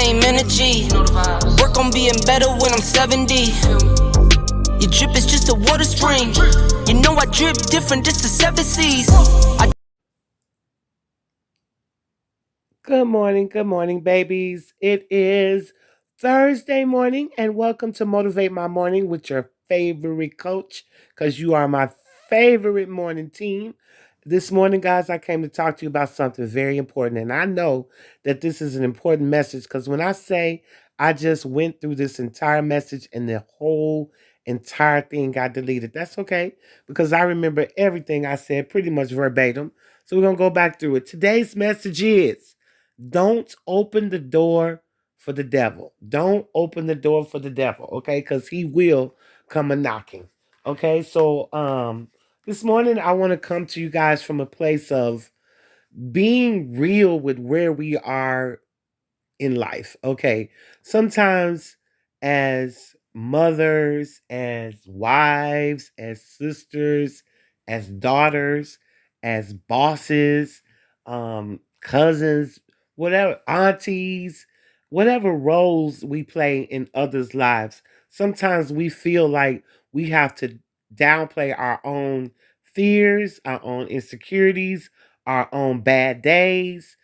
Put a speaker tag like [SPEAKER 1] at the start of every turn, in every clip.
[SPEAKER 1] same energy. Work on being better when I'm 70. Your drip is just a water spring. You know I drip different, just the 7 C's.
[SPEAKER 2] Good morning, babies. It is Thursday morning, and welcome to Motivate My Morning with your favorite coach, because you are my favorite morning team. This morning, guys, I came to talk to you about something very important, and I know that this is an important message because when I say I just went through this entire message and the whole entire thing got deleted, that's okay because I remember everything I said pretty much verbatim. So we're going to go back through it. Today's message is: don't open the door for the devil. Don't open the door for the devil, okay? Because he will come a knocking. Okay, so this morning I want to come to you guys from a place of being real with where we are in life. Okay. Sometimes as mothers, as wives, as sisters, as daughters, as bosses, cousins, whatever, aunties, whatever roles we play in others' lives, sometimes we feel like we have to downplay our own fears, our own insecurities, our own bad days.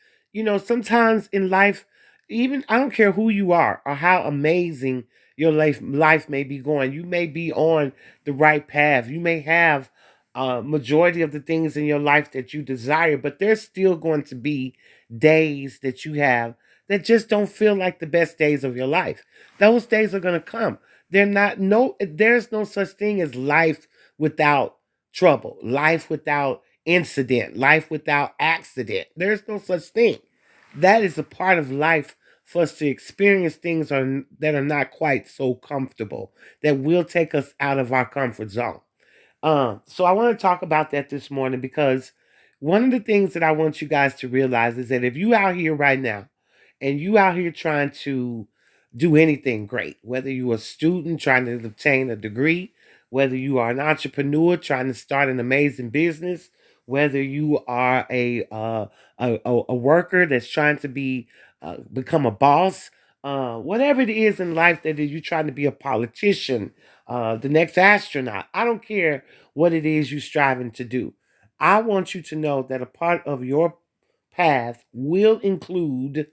[SPEAKER 2] Sometimes in life, even I don't care who you are or how amazing your life may be going. You may be on the right path. You may have a majority of the things in your life that you desire, but there's still going to be days that you have that just don't feel like the best days of your life. Those days are going to come. There's no such thing as life without trouble, life without incident, life without accident. There's no such thing. That is a part of life for us to experience things that are not quite so comfortable, that will take us out of our comfort zone. So I want to talk about that this morning because one of the things that I want you guys to realize is that if you out here right now and you out here trying to do anything great, whether you're a student trying to obtain a degree, whether you are an entrepreneur trying to start an amazing business, whether you are a worker that's trying to become a boss, whatever it is in life that you're trying to be a politician, the next astronaut. I don't care what it is you're striving to do. I want you to know that a part of your path will include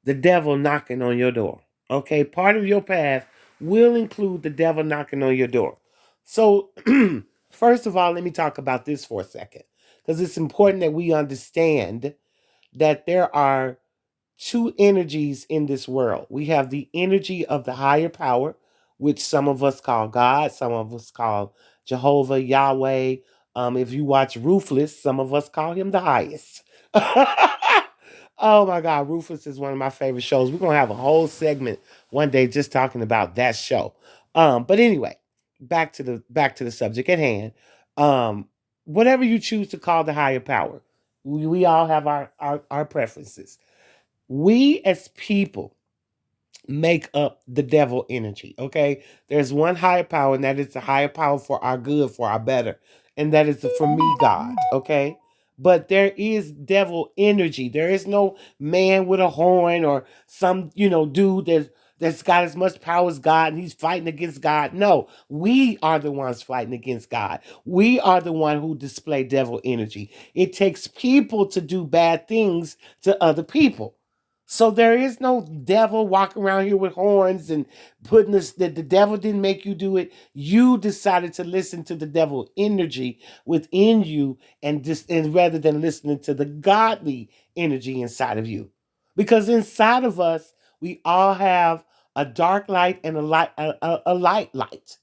[SPEAKER 2] the devil knocking on your door. Okay, part of your path will include the devil knocking on your door. So, first of all, let me talk about this for a second because it's important that we understand that there are two energies in this world. We have the energy of the higher power, which some of us call God, some of us call Jehovah, Yahweh. If you watch Ruthless, some of us call him the highest. Oh my God, Ruthless is one of my favorite shows. We're gonna have a whole segment one day just talking about that show. But anyway, back to the subject at hand. Um, Whatever you choose to call the higher power, we all have our preferences. We as people make up the devil energy, okay? There's one higher power, and that is the higher power for our good, for our better. And that is for me, God, okay? But there is devil energy. There is no man with a horn or some, dude that's got as much power as God and he's fighting against God. No, we are the ones fighting against God. We are the one who display devil energy. It takes people to do bad things to other people. So there is no devil walking around here with horns and putting this that the devil didn't make you do it. You decided to listen to the devil energy within you and rather than listening to the godly energy inside of you. Because inside of us, we all have a dark light and a light.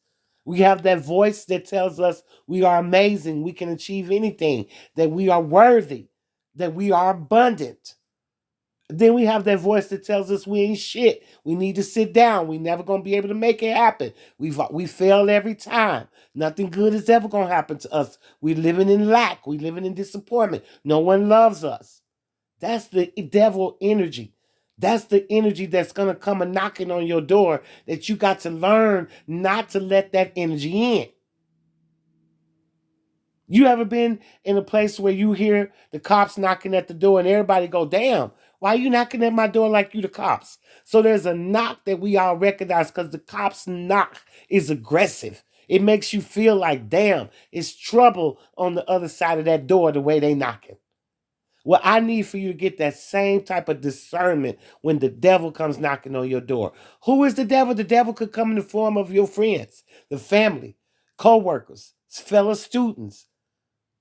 [SPEAKER 2] We have that voice that tells us we are amazing, we can achieve anything, that we are worthy, that we are abundant. Then we have that voice that tells us we ain't shit. We need to sit down. We never gonna be able to make it happen. We fail every time. Nothing good is ever gonna happen to us. We living in lack. We living in disappointment. No one loves us. That's the devil energy. That's the energy that's gonna come a knocking on your door that you got to learn not to let that energy in. You ever been in a place where you hear the cops knocking at the door and everybody go, damn, why are you knocking at my door like you the cops? So there's a knock that we all recognize because the cops knock is aggressive. It makes you feel like, damn, it's trouble on the other side of that door the way they knocking. Well, I need for you to get that same type of discernment when the devil comes knocking on your door. Who is the devil? The devil could come in the form of your friends, the family, co-workers, fellow students,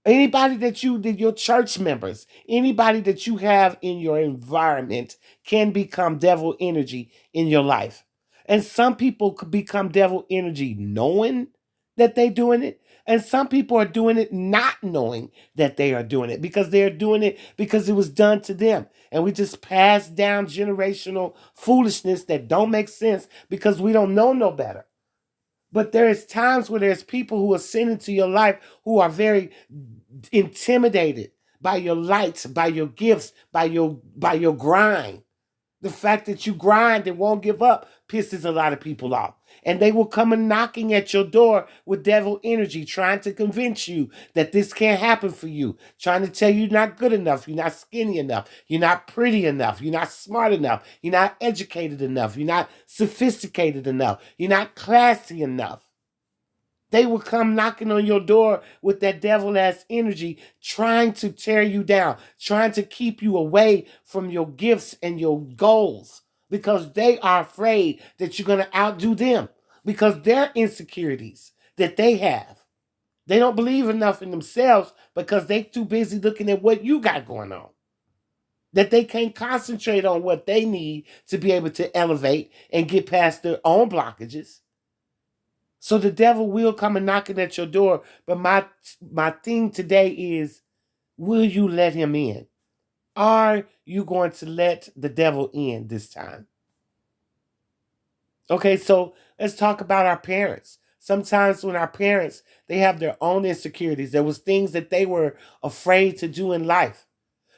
[SPEAKER 2] anybody that your church members, anybody that you have in your environment can become devil energy in your life. And some people could become devil energy knowing that they're doing it. And some people are doing it not knowing that they are doing it because they're doing it because it was done to them. And we just pass down generational foolishness that don't make sense because we don't know no better. But there is times where there's people who are sent into your life who are very intimidated by your lights, by your gifts, by your grind. The fact that you grind and won't give up pisses a lot of people off. And they will come and knocking at your door with devil energy, trying to convince you that this can't happen for you, trying to tell you you're not good enough, you're not skinny enough, you're not pretty enough, you're not smart enough, you're not educated enough, you're not sophisticated enough, you're not classy enough. They will come knocking on your door with that devil ass energy, trying to tear you down, trying to keep you away from your gifts and your goals because they are afraid that you're going to outdo them because their insecurities that they have. They don't believe enough in themselves because they too busy looking at what you got going on. That they can't concentrate on what they need to be able to elevate and get past their own blockages. So the devil will come and knocking at your door. But my thing today is, will you let him in? Are you going to let the devil in this time? Okay, so let's talk about our parents. Sometimes when our parents, they have their own insecurities. There was things that they were afraid to do in life.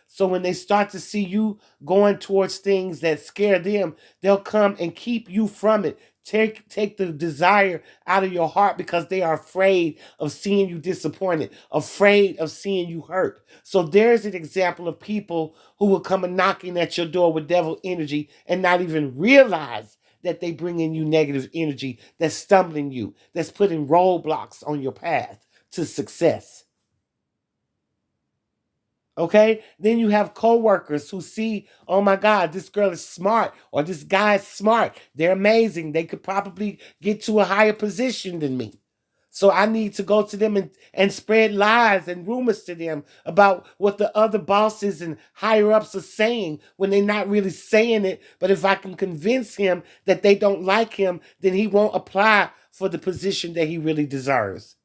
[SPEAKER 2] So when they start to see you going towards things that scare them, they'll come and keep you from it. Take the desire out of your heart because they are afraid of seeing you disappointed, afraid of seeing you hurt. So there's an example of people who will come and knocking at your door with devil energy and not even realize that they bring in you negative energy that's stumbling you, that's putting roadblocks on your path to success. Okay, then you have coworkers who see, oh my God, this girl is smart or this guy is smart. They're amazing. They could probably get to a higher position than me. So I need to go to them and spread lies and rumors to them about what the other bosses and higher ups are saying when they're not really saying it. But if I can convince him that they don't like him, then he won't apply for the position that he really deserves.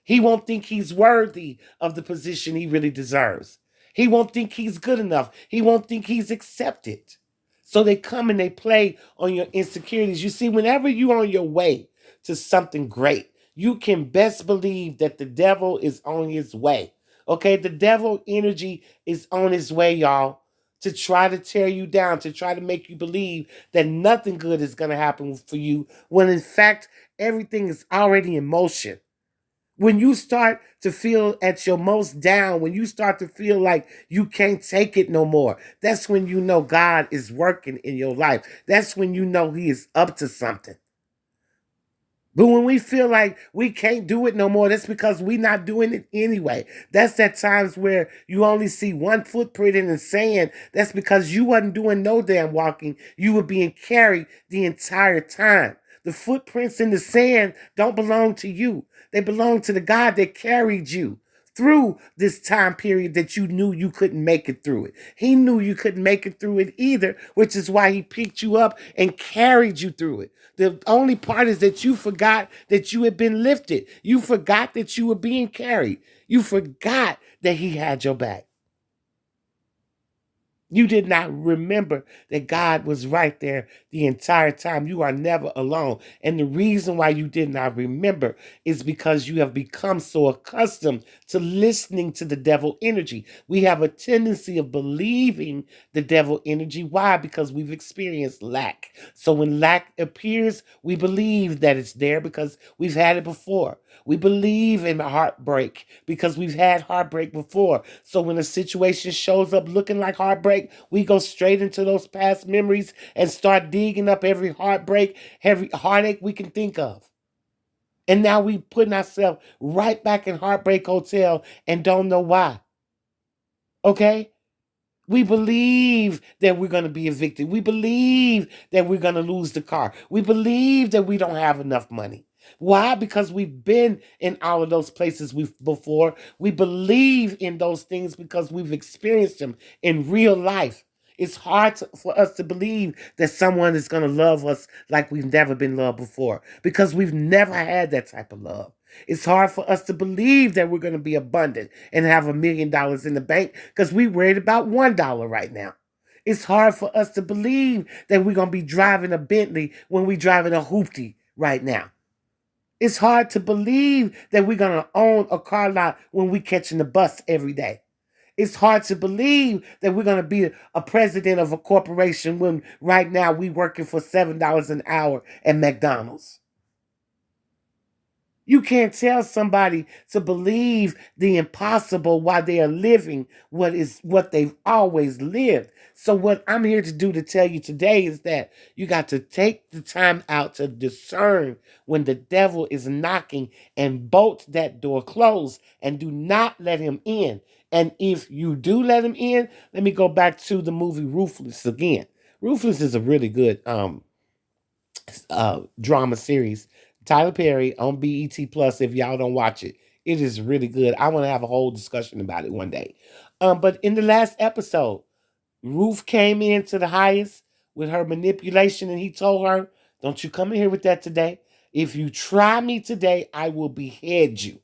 [SPEAKER 2] He won't think he's worthy of the position he really deserves. He won't think he's good enough. He won't think he's accepted. So they come and they play on your insecurities. You see, whenever you're on your way to something great, you can best believe that the devil is on his way. Okay, the devil energy is on his way, y'all, to try to tear you down, to try to make you believe that nothing good is going to happen for you, when in fact, everything is already in motion. When you start to feel at your most down, when you start to feel like you can't take it no more, that's when you know God is working in your life. That's when you know he is up to something. But when we feel like we can't do it no more, that's because we're not doing it anyway. That's at times where you only see one footprint in the sand. That's because you wasn't doing no damn walking. You were being carried the entire time. The footprints in the sand don't belong to you. They belong to the God that carried you through this time period that you knew you couldn't make it through it. He knew you couldn't make it through it either, which is why he picked you up and carried you through it. The only part is that you forgot that you had been lifted. You forgot that you were being carried. You forgot that he had your back. You did not remember that God was right there the entire time. You are never alone. And the reason why you did not remember is because you have become so accustomed to listening to the devil energy. We have a tendency of believing the devil energy. Why? Because we've experienced lack. So when lack appears, we believe that it's there because we've had it before. We believe in heartbreak because we've had heartbreak before. So when a situation shows up looking like heartbreak, we go straight into those past memories and start digging up every heartbreak, every heartache we can think of. And now we putting ourselves right back in Heartbreak Hotel and don't know why. Okay? We believe that we're going to be evicted. We believe that we're going to lose the car. We believe that we don't have enough money. Why? Because we've been in all of those places before. We believe in those things because we've experienced them in real life. It's hard for us to believe that someone is going to love us like we've never been loved before because we've never had that type of love. It's hard for us to believe that we're going to be abundant and have $1 million in the bank because we're worried about $1 right now. It's hard for us to believe that we're going to be driving a Bentley when we're driving a hoopty right now. It's hard to believe that we're going to own a car lot when we're catching the bus every day. It's hard to believe that we're going to be a president of a corporation when right now we're working for $7 an hour at McDonald's. You can't tell somebody to believe the impossible while they are living what they've always lived. So what I'm here to do to tell you today is that you got to take the time out to discern when the devil is knocking and bolt that door closed and do not let him in. And if you do let him in, let me go back to the movie Ruthless again. Ruthless is a really good drama series. Tyler Perry on BET Plus. If y'all don't watch it, it is really good. I want to have a whole discussion about it one day. But in the last episode, Ruth came into the highest with her manipulation, and he told her, "Don't you come in here with that today. If you try me today, I will behead you."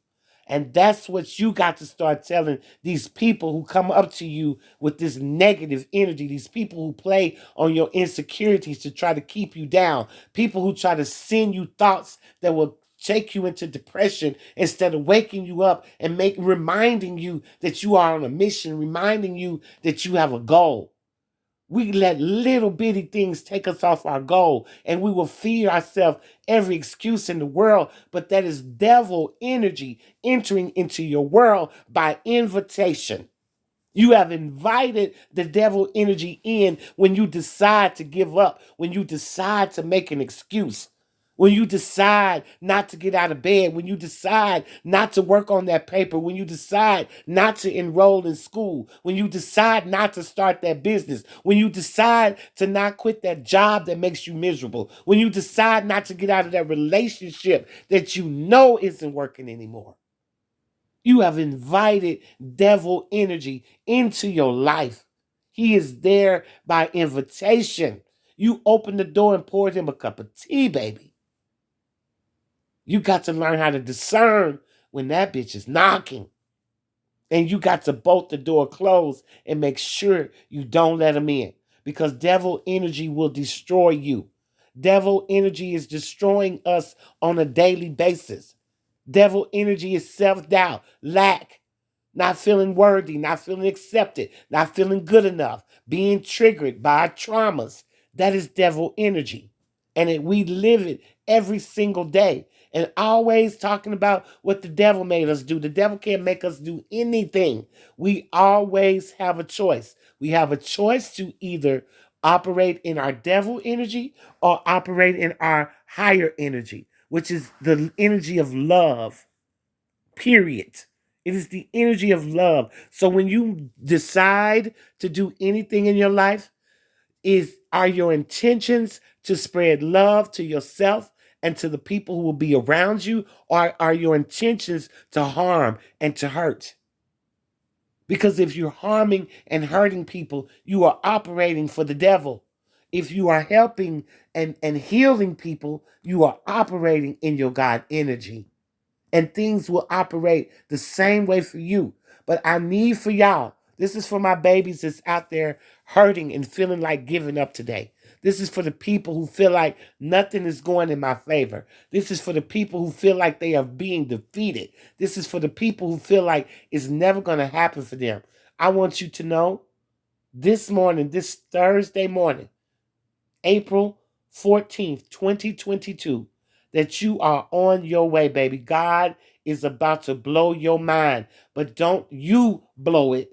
[SPEAKER 2] And that's what you got to start telling these people who come up to you with this negative energy, these people who play on your insecurities to try to keep you down, people who try to send you thoughts that will take you into depression instead of waking you up and reminding you that you are on a mission, reminding you that you have a goal. We let little bitty things take us off our goal, and we will feed ourselves every excuse in the world, but that is devil energy entering into your world by invitation. You have invited the devil energy in when you decide to give up, when you decide to make an excuse, when you decide not to get out of bed, when you decide not to work on that paper, when you decide not to enroll in school, when you decide not to start that business, when you decide to not quit that job that makes you miserable, when you decide not to get out of that relationship that you know isn't working anymore. You have invited devil energy into your life. He is there by invitation. You opened the door and poured him a cup of tea, baby. You got to learn how to discern when that bitch is knocking. And you got to bolt the door closed and make sure you don't let him in. Because devil energy will destroy you. Devil energy is destroying us on a daily basis. Devil energy is self-doubt, lack, not feeling worthy, not feeling accepted, not feeling good enough, being triggered by our traumas. That is devil energy. And we live it every single day. And always talking about what the devil made us do. The devil can't make us do anything. We always have a choice. We have a choice to either operate in our devil energy or operate in our higher energy, which is the energy of love, period. It is the energy of love. So when you decide to do anything in your life, are your intentions to spread love to yourself and to the people who will be around you, or are your intentions to harm and to hurt? Because if you're harming and hurting people, you are operating for the devil. If you are helping and healing people, you are operating in your God energy. And things will operate the same way for you. But I need for y'all, this is for my babies that's out there hurting and feeling like giving up today. This is for the people who feel like nothing is going in my favor. This is for the people who feel like they are being defeated. This is for the people who feel like it's never going to happen for them. I want you to know this morning, this Thursday morning, April 14th, 2022, that you are on your way, baby. God is about to blow your mind, but don't you blow it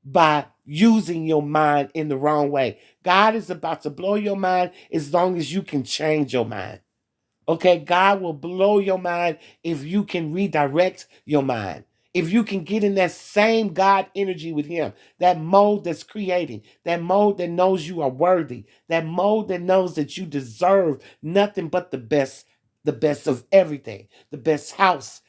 [SPEAKER 2] by using your mind in the wrong way. God is about to blow your mind as long as you can change your mind. Okay, God will blow your mind if you can redirect your mind. If you can get in that same God energy with Him, that mode that's creating, that mode that knows you are worthy, that mode that knows that you deserve nothing but the best of everything, the best spouse,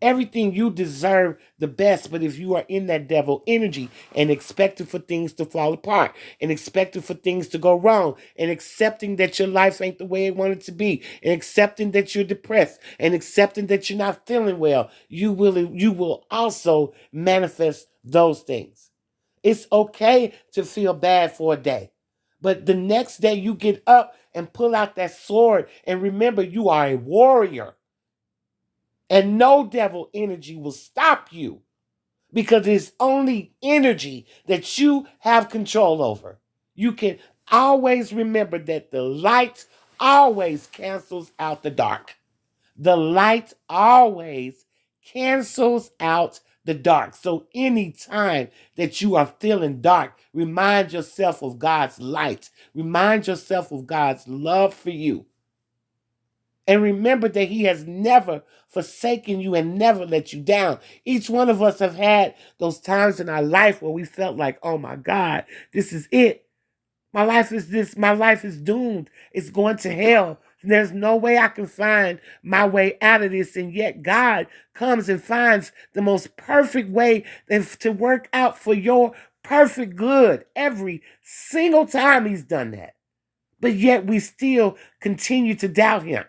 [SPEAKER 2] everything. You deserve the best, but if you are in that devil energy and expecting for things to fall apart and expecting for things to go wrong and accepting that your life ain't the way it wanted to be and accepting that you're depressed and accepting that you're not feeling well, you will also manifest those things. It's okay to feel bad for a day, but the next day you get up and pull out that sword and remember you are a warrior. And no devil energy will stop you because it's only energy that you have control over. You can always remember that the light always cancels out the dark. The light always cancels out the dark. So anytime that you are feeling dark, remind yourself of God's light. Remind yourself of God's love for you. And remember that He has never forsaken you and never let you down. Each one of us have had those times in our life where we felt like, oh my God, this is it. My life is this. My life is doomed. It's going to hell. There's no way I can find my way out of this. And yet God comes and finds the most perfect way to work out for your perfect good every single time He's done that. But yet we still continue to doubt Him.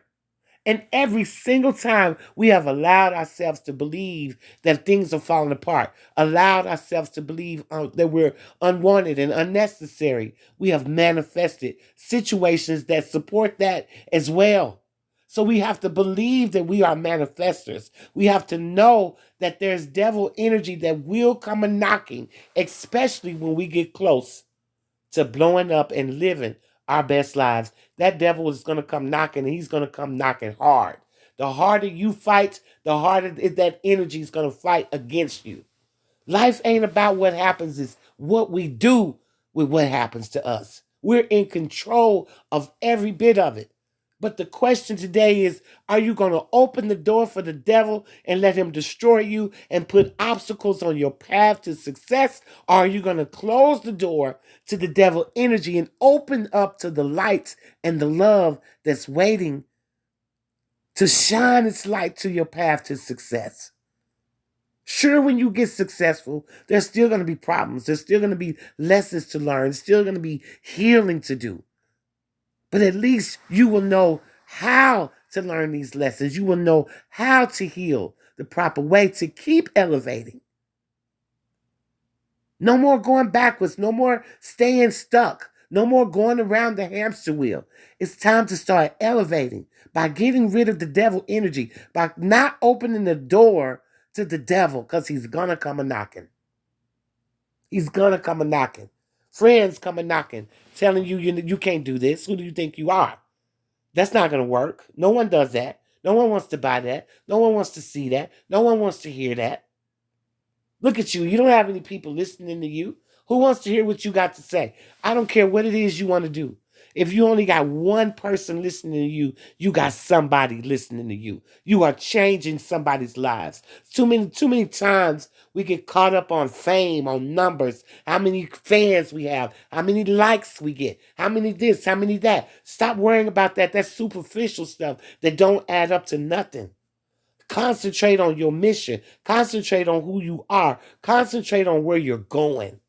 [SPEAKER 2] And every single time we have allowed ourselves to believe that things are falling apart, allowed ourselves to believe that we're unwanted and unnecessary, we have manifested situations that support that as well. So we have to believe that we are manifestors. We have to know that there's devil energy that will come a knocking, especially when we get close to blowing up and living our best lives. That devil is going to come knocking, and he's going to come knocking hard. The harder you fight, the harder that energy is going to fight against you. Life ain't about what happens, it's what we do with what happens to us. We're in control of every bit of it. But the question today is, are you going to open the door for the devil and let him destroy you and put obstacles on your path to success? Or are you going to close the door to the devil energy and open up to the light and the love that's waiting to shine its light to your path to success? Sure, when you get successful, there's still going to be problems. There's still going to be lessons to learn. There's still going to be healing to do. But at least you will know how to learn these lessons. You will know how to heal the proper way to keep elevating. No more going backwards. No more staying stuck. No more going around the hamster wheel. It's time to start elevating by getting rid of the devil energy, by not opening the door to the devil, because he's going to come a knocking. He's going to come a knocking. Friends come a knocking, telling you can't do this. Who do you think you are? That's not going to work. No one does that. No one wants to buy that. No one wants to see that. No one wants to hear that. Look at you. You don't have any people listening to you. Who wants to hear what you got to say? I don't care what it is you want to do. If you only got one person listening to you, you got somebody listening to you. You are changing somebody's lives. Too many times we get caught up on fame, on numbers, how many fans we have, how many likes we get, how many this, how many that. Stop worrying about that. That's superficial stuff that don't add up to nothing. Concentrate on your mission. Concentrate on who you are. Concentrate on where you're going.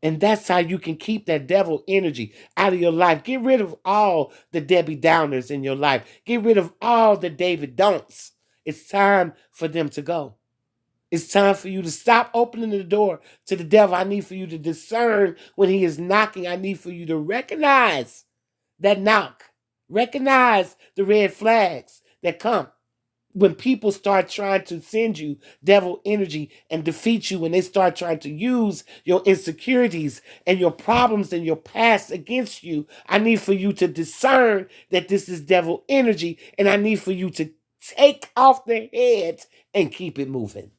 [SPEAKER 2] And that's how you can keep that devil energy out of your life. Get rid of all the Debbie Downers in your life. Get rid of all the David Don'ts. It's time for them to go. It's time for you to stop opening the door to the devil. I need for you to discern when he is knocking. I need for you to recognize that knock. Recognize the red flags that come. when people start trying to send you devil energy and defeat you, when they start trying to use your insecurities and your problems and your past against you, I need for you to discern that this is devil energy, and I need for you to take off their heads and keep it moving.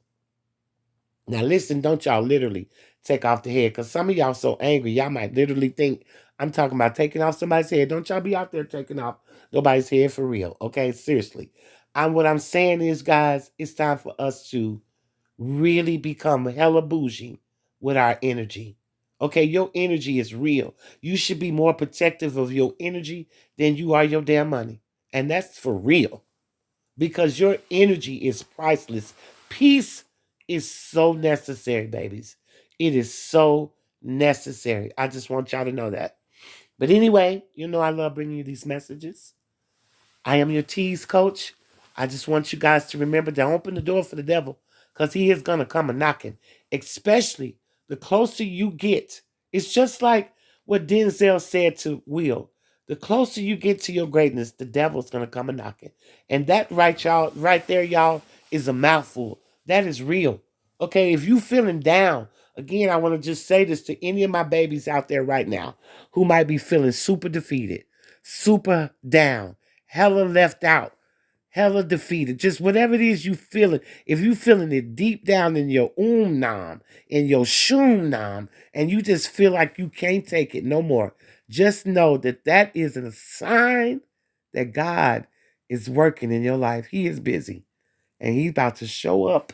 [SPEAKER 2] Now listen, don't y'all literally take off the head, because some of y'all so angry, y'all might literally think I'm talking about taking off somebody's head. Don't y'all be out there taking off nobody's head for real, okay? Seriously. What I'm saying is, guys, it's time for us to really become hella bougie with our energy. Okay, your energy is real. You should be more protective of your energy than you are your damn money. And that's for real, because your energy is priceless. Peace is so necessary, babies. It is so necessary. I just want y'all to know that. But anyway, you know I love bringing you these messages. I am your tease coach. I just want you guys to remember to open the door for the devil, because he is going to come a knocking, especially the closer you get. It's just like what Denzel said to Will. The closer you get to your greatness, the devil's going to come a knocking. And that right there, y'all, is a mouthful. That is real. Okay, if you feeling down, again, I want to just say this to any of my babies out there right now who might be feeling super defeated, super down, hella left out, hella defeated, just whatever it is you feeling. If you feeling it deep down in your nam, in your shum nam, and you just feel like you can't take it no more, just know that that is a sign that God is working in your life. He is busy, and he's about to show up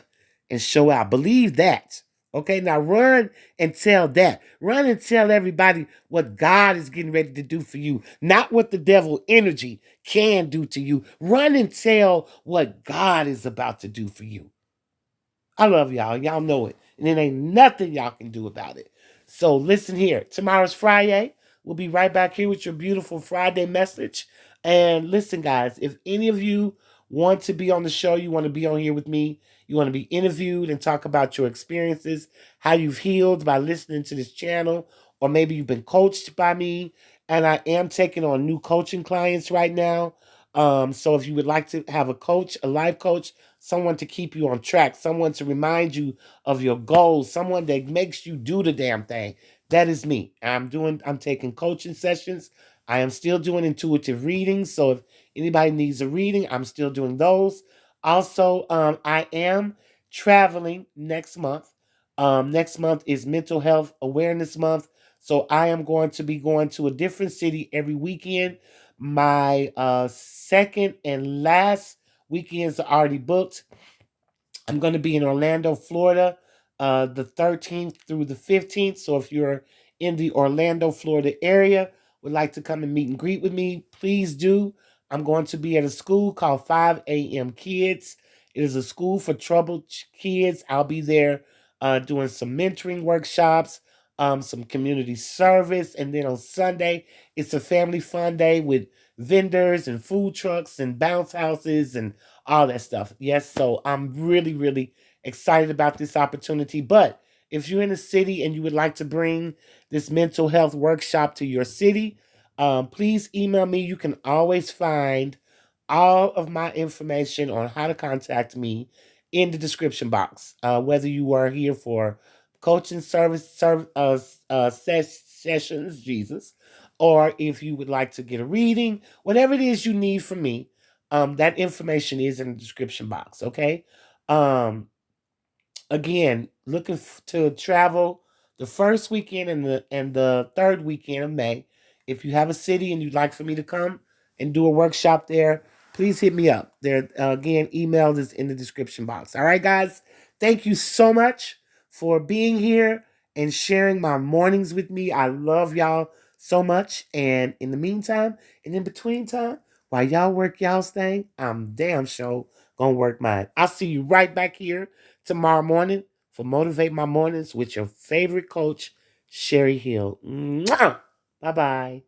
[SPEAKER 2] and show out. Believe that. Okay, now run and tell that. Run and tell everybody what God is getting ready to do for you, not what the devil energy can do to you. Run and tell what God is about to do for you. I love y'all. Y'all know it. And there ain't nothing y'all can do about it. So listen here. Tomorrow's Friday. We'll be right back here with your beautiful Friday message. And listen, guys, if any of you want to be on the show, you want to be on here with me, you want to be interviewed and talk about your experiences, how you've healed by listening to this channel, or maybe you've been coached by me, and I am taking on new coaching clients right now. So if you would like to have a coach, a life coach, someone to keep you on track, someone to remind you of your goals, someone that makes you do the damn thing, that is me. I'm taking coaching sessions. I am still doing intuitive readings. So if anybody needs a reading, I'm still doing those. Also, I am traveling next month. Next month is Mental Health Awareness Month. So I am going to be going to a different city every weekend. My second and last weekends are already booked. I'm going to be in Orlando, Florida, the 13th through the 15th. So if you're in the Orlando, Florida area, would like to come and meet and greet with me, please do. I'm going to be at a school called 5 a.m. Kids. It is a school for troubled kids. I'll be there doing some mentoring workshops, some community service. And then on Sunday, it's a family fun day with vendors and food trucks and bounce houses and all that stuff. Yes, so I'm really, really excited about this opportunity. But if you're in a city and you would like to bring this mental health workshop to your city, please email me. You can always find all of my information on how to contact me in the description box. Whether you are here for coaching sessions, Jesus, or if you would like to get a reading, whatever it is you need from me, that information is in the description box. Okay. Um, Again, looking to travel the first weekend and the third weekend of May. If you have a city and you'd like for me to come and do a workshop there, please hit me up. There again, email is in the description box. All right, guys. Thank you so much for being here and sharing my mornings with me. I love y'all so much. And in the meantime, and in between time, while y'all work y'all's thing, I'm damn sure gonna work mine. I'll see you right back here tomorrow morning for Motivate My Mornings with your favorite coach, Sherri Hill. Bye bye.